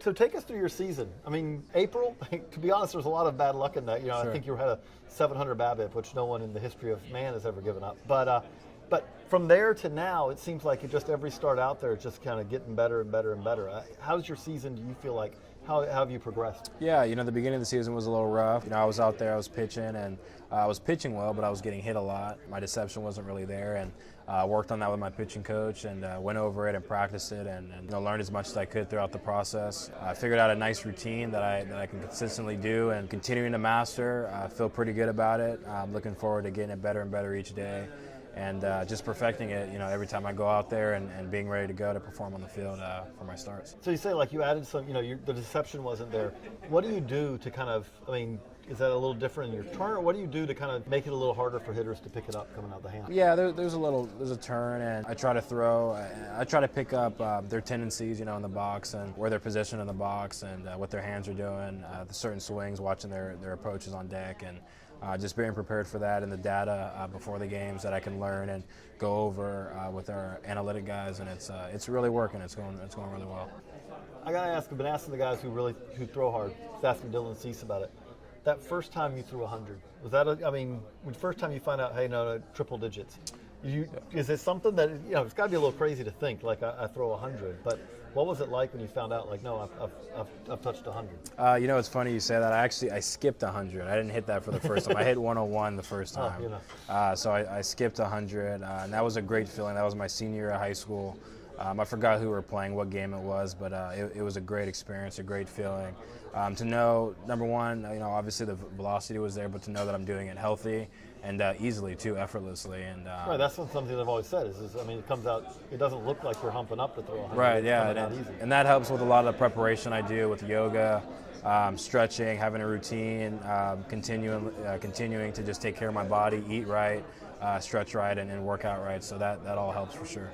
So take us through your season. I mean, April, to be honest, there's a lot of bad luck in that. You know, Sure. I think you had a 700 BABIP, which no one in the history of man has ever given up. But from there to now, it seems like just every start out there is just kind of getting better and better and better. How's your season? Do you feel like, how have you progressed? Yeah, the beginning of the season was a little rough. I was out there, I was pitching, and I was pitching well, but I was getting hit a lot. My deception wasn't really there, and worked on that with my pitching coach, and went over it and practiced it, and learned as much as I could throughout the process. I figured out a nice routine that I can consistently do and continuing to master. I feel pretty good about it. I'm looking forward to getting it better and better each day, and just perfecting it, every time I go out there and being ready to go to perform on the field for my starts. So you say like you added some, the deception wasn't there. What do you do to kind of, is that a little different in your turn, or what do you do to kind of make it a little harder for hitters to pick it up coming out of the hand? Yeah, there's a turn, and I try to throw. I try to pick up their tendencies, in the box, and where they're positioned in the box, and what their hands are doing, the certain swings, watching their approaches on deck, and just being prepared for that, and the data before the games that I can learn and go over with our analytic guys, and it's really working. It's going really well. I gotta ask. I've been asking the guys who throw hard. Just asking Dylan Cease about it. That first time you threw 100, was that? When first time you find out, hey, no, triple digits. Is it something that it's got to be a little crazy to think like I throw 100? But what was it like when you found out like no, I've touched 100? It's funny you say that. I skipped 100. I didn't hit that for the first time. I hit 101 the first time. So I skipped 100, and that was a great feeling. That was my senior year of high school. I forgot who we were playing, what game it was, but it was a great experience, a great feeling. To know, number one, obviously the velocity was there, but to know that I'm doing it healthy and easily too, effortlessly. And right, that's something I've always said. It comes out. It doesn't look like you're humping up to throw 100. Right, yeah, and that helps with a lot of the preparation I do with yoga, stretching, having a routine, continuing to just take care of my body, eat right, stretch right, and work out right. So that all helps for sure.